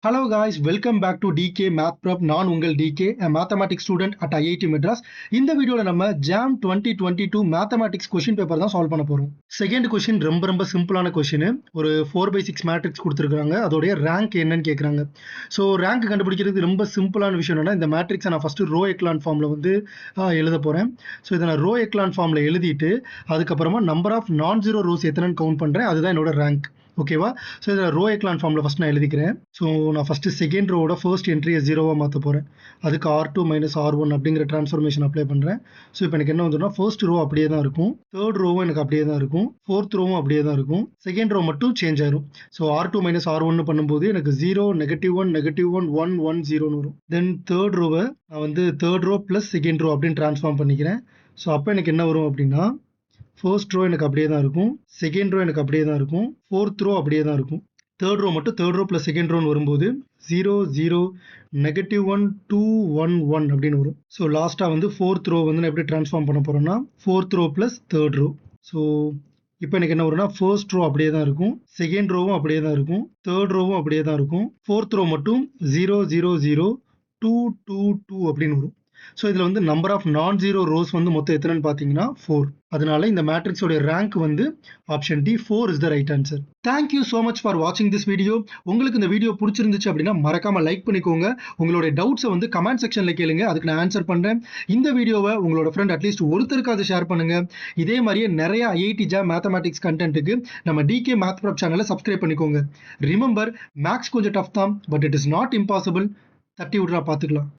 Hello guys, welcome back to DK Math Prep. நான் உங்கள் DK, a mathematics student at IIT Madras. இந்த வீடியோல நம்ம JAM 2022 mathematics question paper தான் solve பண்ண போறோம். செகண்ட் கொஸ்டின் ரொம்ப சிம்பிளான கொஸ்டின். ஒரு 4/6 மேட்ரிக்ஸ் கொடுத்துருக்காங்க. அதோடைய ரேங்க் என்னன்னு கேட்குறாங்க. ஸோ ரேங்க் கண்டுபிடிக்கிறது ரொம்ப சிம்பிளான விஷயம் என்னன்னா, இந்த மேட்ரிக்ஸை நான் ஃபர்ஸ்ட் ரோ எக்லான் ஃபார்மில் எழுத போகிறேன். ஸோ இதை நான் ரோ எக்லான் ஃபார்மில் எழுதிட்டு அதுக்கப்புறமா number of non zero rose எத்தனைன்னு count பண்ணுறேன். அதுதான் என்னோட ரேங்க். ஓகேவா? ஸோ இதில் ரோ எக்லான் ஃபார்மில் ஃபஸ்ட் நான் எழுதிக்கிறேன். ஸோ நான் ஃபஸ்ட்டு செகண்ட் ரோவோட ஃபர்ஸ்ட் என்ட்ரியை ஜீரோவாக மாற்ற போகிறேன். அதுக்கு R2 - R1 அப்படிங்கிற ட்ரான்ஸ்ஃபர்மேஷன் அப்ளை பண்ணுறேன். ஸோ இப்போ எனக்கு என்ன வந்துன்னா, ஃபர்ஸ்ட் ரோ அப்படியே தான் இருக்கும், தேர்ட் ரோவும் எனக்கு அப்படியே தான் இருக்கும், ஃபோர்த் ரோவும் அப்படியே தான் இருக்கும், செகண்ட் ரோ மட்டும் சேஞ்ச் ஆயிரும். ஸோ R2 - R1 பண்ணும்போது எனக்கு 0 -1 -1 1 1 0ன்னு வரும். தென் தேர்ட் ரோவை நான் third row plus second row அப்படின்னு ட்ரான்ஸ்ஃபார்ம் பண்ணிக்கிறேன். ஸோ அப்போ எனக்கு என்ன வரும் அப்படின்னா, ஃபர்ஸ்ட் ரோ எனக்கு அப்படியே தான் இருக்கும், செகண்ட் ரோ எனக்கு அப்படியே தான் இருக்கும், ஃபோர்த் ரோ அப்படியே தான் இருக்கும், தேர்ட் ரோ மட்டும் தேர்ட் ரோ ப்ளஸ் செகண்ட் ரோன்னு வரும்போது 0 0 -1 2 1 1 அப்படின்னு வரும். ஸோ லாஸ்ட்டாக ஃபோர்த் ரோ நான் எப்படி ட்ரான்ஸ்ஃபார்ம் பண்ண போகிறோன்னா, fourth row plus third row. So இப்போ எனக்கு என்ன வரும்னா, ஃபர்ஸ்ட் ரோ அப்படியே தான் இருக்கும், செகண்ட் ரோவும் அப்படியே தான் இருக்கும், தேர்ட் ரோவும் அப்படியே தான் இருக்கும், ஃபோர்த் ரோ மட்டும் 0 0 0 2 2 2 அப்படின்னு வரும். ஸோ இதில் number of non zero rows மொத்தம் எத்தனைன்னு பார்த்தீங்கன்னா 4. அதனால இந்த மேட்ரிக்ஸோட rank option D 4 is the right answer. Thank you so much for வாட்சிங் திஸ் வீடியோ. உங்களுக்கு இந்த வீடியோ பிடிச்சிருந்துச்சு அப்படின்னா மறக்காம லைக் பண்ணிக்கோங்க. உங்களுடைய டவுட்ஸை கமெண்ட் செக்ஷனில் கேளுங்க, அதுக்கு நான் ஆன்சர் பண்ணுறேன். இந்த வீடியோவை உங்களோட ஃப்ரெண்ட் அட்லீஸ்ட் ஒருத்தருக்காவது ஷேர் பண்ணுங்க. இதே மாதிரியே நிறைய IIT JAM மேத்தமேட்டிக்ஸ் கண்டென்ட்டுக்கு நம்ம DK Math Prep சேனலை சப்ஸ்கிரைப் பண்ணிக்கோங்க. ரிமெம்பர், மேக்ஸ் கொஞ்சம் டஃப் தான், but it is not impossible. தட்டி விட்றா பார்த்துக்கலாம்.